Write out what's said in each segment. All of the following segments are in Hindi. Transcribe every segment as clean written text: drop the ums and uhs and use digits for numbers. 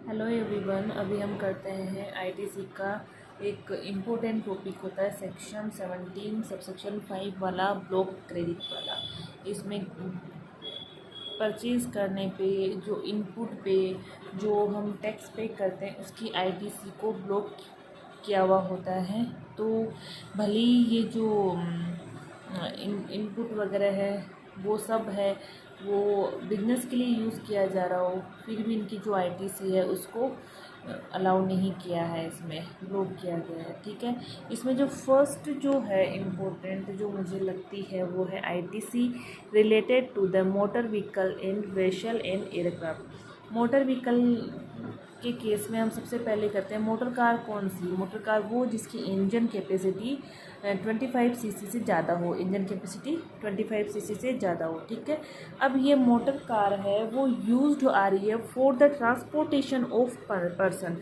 Hello everyone. अभी हम करते हैं आईटीसी का एक इम्पोर्टेंट टॉपिक होता है सेक्शन 17 सबसेक्शन 5 वाला ब्लॉक क्रेडिट वाला। इसमें परचेज़ करने पे जो इनपुट पे जो हम टैक्स पे करते हैं उसकी आईटीसी को ब्लॉक किया हुआ होता है। तो भले ही ये जो इनपुट वगैरह है वो सब है वो बिजनेस के लिए यूज़ किया जा रहा हो, फिर भी इनकी जो आईटीसी है उसको अलाउ नहीं किया है, इसमें ब्लॉक किया गया है। ठीक है, इसमें जो फर्स्ट जो है इम्पोर्टेंट जो मुझे लगती है वो है ITC related to the motor vehicle and vessel and aircraft. Motor vehicle के केस में हम सबसे पहले करते हैं मोटर कार। कौन सी मोटर कार? वो जिसकी इंजन कैपेसिटी 25 सीसी से ज़्यादा हो, इंजन कैपेसिटी 25 सीसी से ज़्यादा हो। ठीक है, अब ये मोटर कार है वो यूज्ड आ रही है for the transportation of person.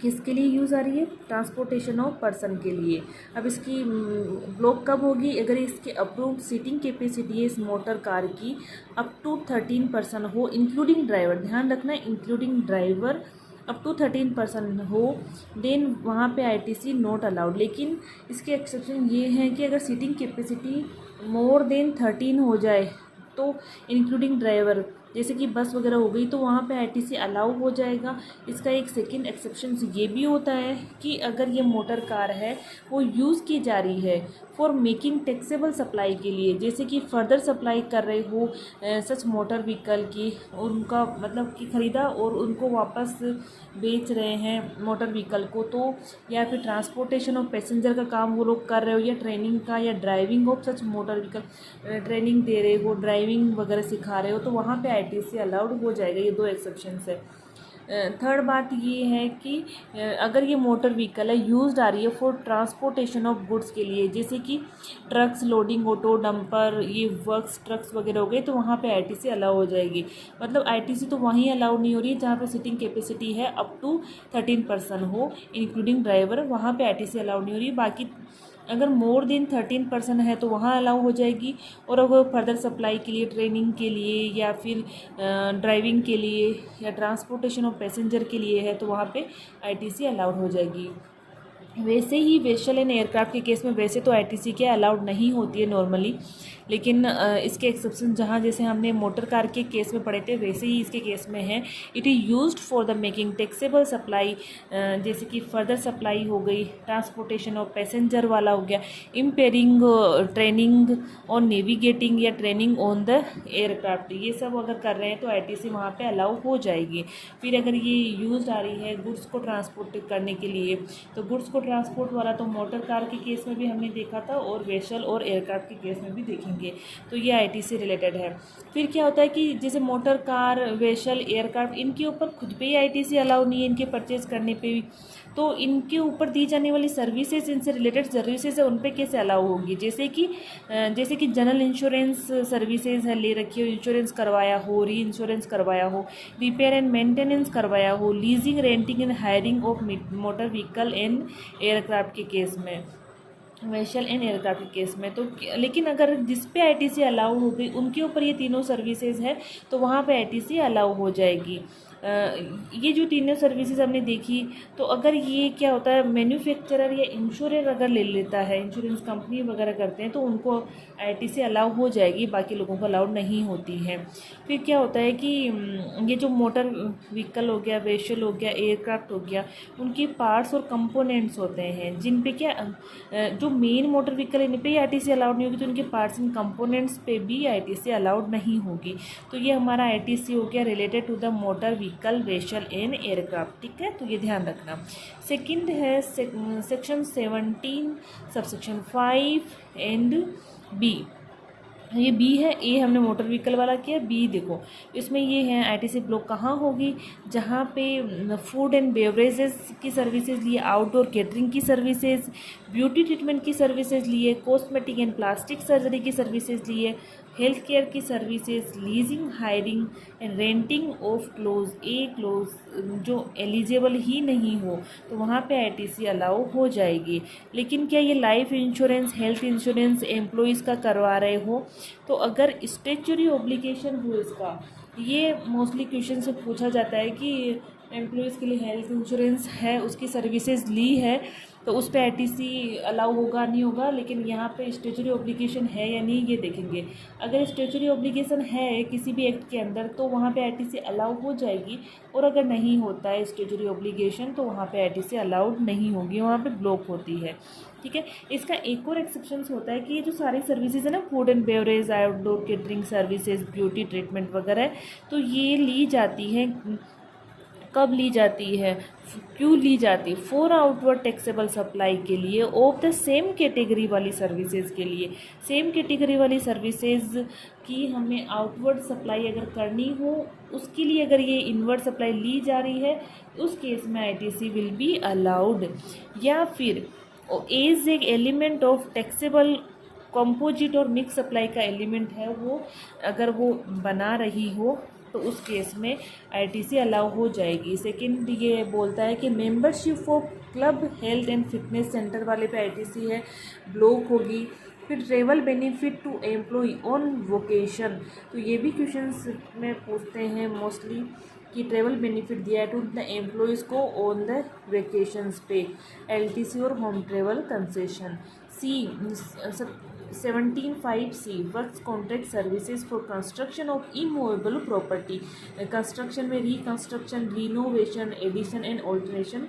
किसके लिए यूज़ आ रही है? ट्रांसपोर्टेशन ऑफ पर्सन के लिए। अब इसकी ब्लॉक कब होगी? अगर इसके अप्रूव्ड सीटिंग कैपेसिटी है इस मोटर कार की अप टू 13 पर्सन हो इंक्लूडिंग ड्राइवर। ध्यान रखना, including driver up to 13 person हो, देन वहाँ पे आईटीसी नॉट अलाउड। लेकिन इसके एक्सेप्शन ये हैं कि अगर सीटिंग कैपेसिटी मोर देन 13 हो जाए तो इंक्लूडिंग ड्राइवर, जैसे कि बस वगैरह हो गई, तो वहाँ पे आईटीसी अलाउ हो जाएगा। इसका एक सेकंड एक्सेप्शन ये भी होता है कि अगर ये मोटर कार है वो यूज़ की जा रही है फॉर मेकिंग टैक्सेबल सप्लाई के लिए, जैसे कि फर्दर सप्लाई कर रहे हो सच मोटर व्हीकल की, उनका मतलब कि ख़रीदा और उनको वापस बेच रहे हैं मोटर व्हीकल को, तो या फिर ट्रांसपोर्टेशन ऑफ पैसेंजर का काम वो लोग कर रहे हो, या ट्रेनिंग का या driving of such motor vehicle training दे रहे हो, ड्राइविंग वगैरह सिखा रहे हो, तो वहाँ पे आईटीसी अलाउड हो जाएगा। ये दो एक्सेप्शंस है। थर्ड बात ये है कि अगर ये मोटर व्हीकल है यूज्ड आ रही है फॉर ट्रांसपोर्टेशन ऑफ गुड्स के लिए, जैसे कि ट्रक्स, लोडिंग ऑटो, डंपर, ये वर्क्स ट्रक्स वगैरह हो गए, तो वहाँ पे आईटीसी अलाउ हो जाएगी। मतलब आईटीसी तो वहीं अलाउ नहीं हो रही है जहाँ पे सीटिंग कैपेसिटी है अप टू 13 पर्सन हो इंक्लूडिंग ड्राइवर, वहाँ पे आईटीसी अलाउ नहीं हो रही। बाकी अगर मोर देन 13 पर्सन है तो वहाँ अलाउ हो जाएगी, और अगर फर्दर सप्लाई के लिए, ट्रेनिंग के लिए, या फिर ड्राइविंग के लिए, या ट्रांसपोर्टेशन ऑफ पैसेंजर के लिए है तो वहाँ पे आईटीसी अलाउड हो जाएगी। वैसे ही वेसल एंड एयरक्राफ्ट के केस में वैसे तो आईटीसी के अलाउड नहीं होती है नॉर्मली, लेकिन इसके एक्सेप्शन जहाँ जैसे हमने मोटर कार के केस में पढ़े थे वैसे ही इसके केस में है। It is used for the making taxable supply, जैसे कि फर्दर सप्लाई हो गई, ट्रांसपोर्टेशन ऑफ पैसेंजर वाला हो गया, इम्पेयरिंग ट्रेनिंग ऑन नेविगेटिंग या ट्रेनिंग ऑन द एयरक्राफ्ट, ये सब अगर कर रहे हैं तो आईटीसी वहाँ पे अलाउ हो जाएगी। फिर अगर ये यूज्ड आ रही है गुड्स को ट्रांसपोर्ट करने के लिए, तो गुड्स को ट्रांसपोर्ट वाला तो मोटर कार के केस में भी हमने देखा था और वेसल और एयरक्राफ्ट के केस में भी देखेंगे, तो ये आईटीसी रिलेटेड है। फिर क्या होता है कि जैसे मोटर कार, वेसल, एयरक्राफ्ट, इनके ऊपर खुद पे ही आईटीसी अलाउ नहीं है, इनके परचेज करने पे भी, तो इनके ऊपर दी जाने वाली सर्विसेज, इनसे रिलेटेड सर्विसेज है उन पे कैसे अलाउ होगी? जैसे कि जनरल इंश्योरेंस सर्विसेज है ले रखी हो, इंश्योरेंस करवाया हो, री इंश्योरेंस करवाया हो, रिपेयर एंड मेंटेनेंस करवाया हो, leasing, renting and hiring of motor vehicle and aircraft के केस में, वेसल एंड एयरक्राफ्ट के केस में। तो लेकिन अगर जिस पे आईटीसी अलाउ हो गई उनके ऊपर ये तीनों सर्विसेज है तो वहाँ पे आईटीसी अलाउ हो जाएगी। ये जो तीनों सर्विसेज हमने देखी, तो अगर ये क्या होता है, मैन्युफैक्चरर या इंश्योरेंस अगर ले लेता है, इंश्योरेंस कंपनी वगैरह करते हैं, तो उनको आईटीसी अलाउ हो जाएगी, बाकी लोगों को अलाउड नहीं होती है। फिर क्या होता है कि ये जो मोटर व्हीकल हो गया, वेसल हो गया, एयरक्राफ्ट हो गया, उनके पार्ट्स और कंपोनेंट्स होते हैं जिन पे क्या जो मेन मोटर व्हीकल है इन पे ही आईटीसी अलाउड नहीं होगी, तो उनके पार्ट्स एंड कंपोनेंट्स पे भी आईटीसी अलाउड नहीं होगी। तो ये हमारा आईटीसी हो गया related to the motor vehicle, vessel and aircraft. ठीक है, तो ये ध्यान रखना। सेकंड है सेक्शन 17 सबसेक्शन 5 एंड बी। ये बी है, ए हमने मोटर व्हीकल वाला किया, बी देखो इसमें ये है आईटीसी ब्लॉक कहाँ होगी? जहाँ पे फूड एंड बेवरेजेस की सर्विसेज लिए, आउटडोर केटरिंग की सर्विसेज, ब्यूटी ट्रीटमेंट की सर्विसेज लिए, कॉस्मेटिक एंड प्लास्टिक सर्जरी की सर्विसेज लिए, हेल्थ केयर की services, leasing, hiring and renting of close, a close जो एलिजिबल ही नहीं हो तो वहाँ पे आईटीसी अलाउ हो जाएगी। लेकिन क्या ये life insurance, health insurance employees का करवा रहे हो, तो अगर स्टैट्यूटरी ऑब्लिगेशन हो इसका, ये मोस्टली क्वेश्चन से पूछा जाता है कि एम्प्लॉयज़ के लिए हेल्थ इंश्योरेंस है, उसकी सर्विसेज ली है, तो उस पर आईटीसी अलाउ होगा नहीं होगा। लेकिन यहाँ पे स्टैट्यूटरी ऑब्लिगेशन है या नहीं ये देखेंगे। अगर स्टैट्यूटरी ऑब्लिगेशन है किसी भी एक्ट के अंदर तो वहाँ पे आईटीसी अलाउ हो जाएगी, और अगर नहीं होता है स्टैट्यूटरी ऑब्लिगेशन तो वहाँ पे आईटीसी अलाउड नहीं होगी, वहाँ पे ब्लॉक होती है। ठीक है। इसका एक और एक्सेप्शंस होता है कि ये जो सारी सर्विसेज है ना, food and beverage, outdoor catering services, beauty treatment वगैरह, तो ये ली जाती है, कब ली जाती है, क्यों ली जाती है? फॉर आउटवर्ड टैक्सेबल सप्लाई के लिए ऑफ द सेम कैटेगरी वाली सर्विसेज के लिए। सेम कैटेगरी वाली सर्विसेज की हमें आउटवर्ड सप्लाई अगर करनी हो, उसके लिए अगर ये इनवर्ड सप्लाई ली जा रही है, उस केस में आईटीसी विल बी अलाउड। या फिर एज एक एलिमेंट ऑफ टैक्सेबल कंपोजिट और मिक्स सप्लाई का एलिमेंट है, वो अगर वो बना रही हो तो उस केस में आईटीसी अलाउ हो जाएगी। सेकंड ये बोलता है कि membership of club, health and fitness center वाले पे आईटीसी है, ब्लॉक होगी। फिर travel benefit to employ on vocation, तो ये भी क्वेश्चंस में पूछते हैं मोस्टली कि ट्रेवल बेनिफिट दिया है टू द एम्प्लॉयज़ को ऑन द वेकेशंस पे, एलटीसी और home travel concession. C 17(5)(c) works contract services for construction of immovable property. Construction में reconstruction, renovation, addition and alteration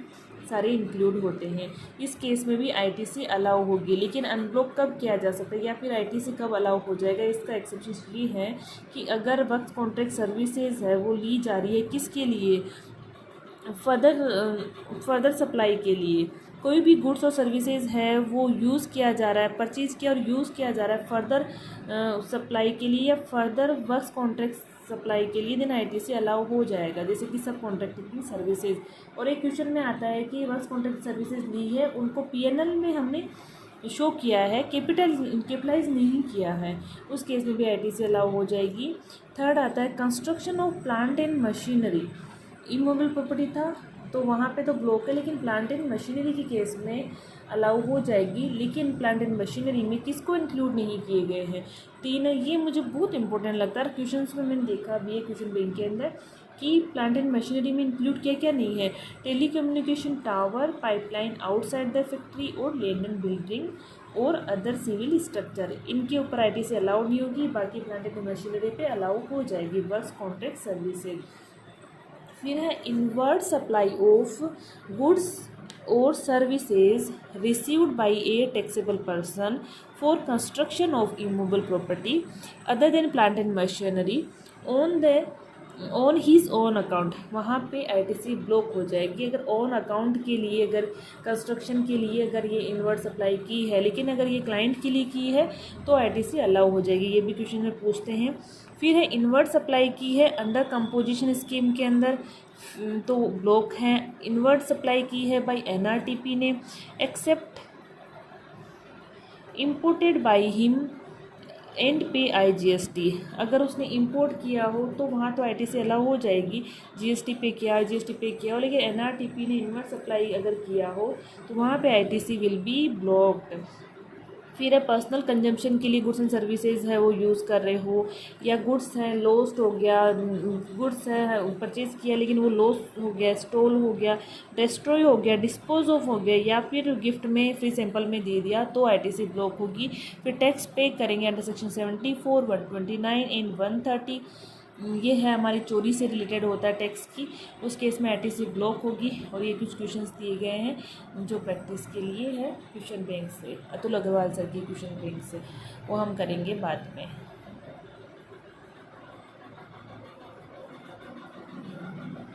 सारे इंक्लूड होते हैं। इस केस में भी आईटीसी अलाउ होगी। लेकिन अनब्लॉक कब किया जा सकता है या फिर आईटीसी कब अलाउ हो जाएगा, इसका एक्सेप्शन ये है कि अगर वर्क्स कॉन्ट्रैक्ट सर्विसेज है वो ली जा रही है किसके लिए, फर्दर सप्लाई के लिए। कोई भी गुड्स और सर्विसेज है वो यूज़ किया जा रहा है, परचेज़ किया और यूज़ किया जा रहा है फर्दर सप्लाई के लिए या फर्दर वर्क्स कॉन्ट्रैक्ट सप्लाई के लिए, देन आईटीसी अलाउ हो जाएगा, जैसे कि सब कॉन्ट्रैक्टिंग सर्विसेज। और एक क्वेश्चन में आता है कि वर्क्स कॉन्ट्रैक्ट सर्विसेज ली है, उनको पीएनएल में हमने शो किया है, कैपिटलाइज नहीं किया है, उस केस में भी आईटीसी अलाउ हो जाएगी। थर्ड आता है construction of plant and machinery. Immovable property था तो वहाँ पे तो ब्लॉक है, लेकिन प्लांट एंड मशीनरी के केस में अलाउ हो जाएगी। लेकिन प्लांट एंड मशीनरी में किसको इंक्लूड नहीं किए गए हैं? तीन, ये मुझे बहुत इंपॉर्टेंट लगता है, क्वेश्चंस में मैंने देखा भी है क्वेश्चन बैंक के अंदर कि प्लांट एंड मशीनरी में इंक्लूड क्या क्या नहीं है। Telecommunication tower, pipeline outside the factory और लैंड एंड बिल्डिंग और अदर सिविल स्ट्रक्चर, इनके ऊपर आईटीसी अलाउ नहीं होगी, बाकी प्लांट एंड मशीनरी पे अलाउ हो जाएगी वर्क्स कॉन्ट्रैक्ट सर्विसेज। फिर है इनवर्ड सप्लाई ऑफ गुड्स और services received by a taxable person for construction of immovable property other than plant and machinery on his own account, वहाँ पे आईटीसी ब्लॉक हो जाएगी। अगर ऑन अकाउंट के लिए, अगर कंस्ट्रक्शन के लिए अगर ये इनवर्ड सप्लाई की है, लेकिन अगर ये क्लाइंट के लिए की है तो आईटीसी अलाउ हो जाएगी। ये भी क्वेश्चन में पूछते हैं। फिर है इनवर्ड सप्लाई की है अंडर कंपोजिशन स्कीम के अंदर, तो ब्लॉक है। इनवर्ड सप्लाई की है बाय एनआरटीपी ने, except imported by him and pay IGST, अगर उसने इंपोर्ट किया हो तो वहाँ तो आईटीसी अलाउ हो जाएगी, GST पे किया हो। लेकिन एनआरटीपी ने इनवर्ड सप्लाई अगर किया हो तो वहाँ पे आईटीसी विल बी ब्लॉक्ड। फिर है पर्सनल कंजम्पशन के लिए गुड्स एंड सर्विसेज है वो यूज़ कर रहे हो, या गुड्स है लॉस्ट हो गया, गुड्स है परचेज़ किया लेकिन वो लॉस्ट हो गया, स्टोल हो गया, डिस्ट्रॉय हो गया, डिस्पोज ऑफ हो गया, या फिर गिफ्ट में फ्री सैंपल में दे दिया तो आईटीसी ब्लॉक होगी। फिर टैक्स पे करेंगे अंडर सेक्शन 74, 129 एंड 130, ये है हमारी चोरी से रिलेटेड होता है टैक्स की, उस केस में आईटीसी ब्लॉक होगी। और ये कुछ क्वेश्चंस दिए गए हैं जो प्रैक्टिस के लिए है क्वेश्चन बैंक से, अतुल अग्रवाल सर की क्वेश्चन बैंक से, वो हम करेंगे बाद में।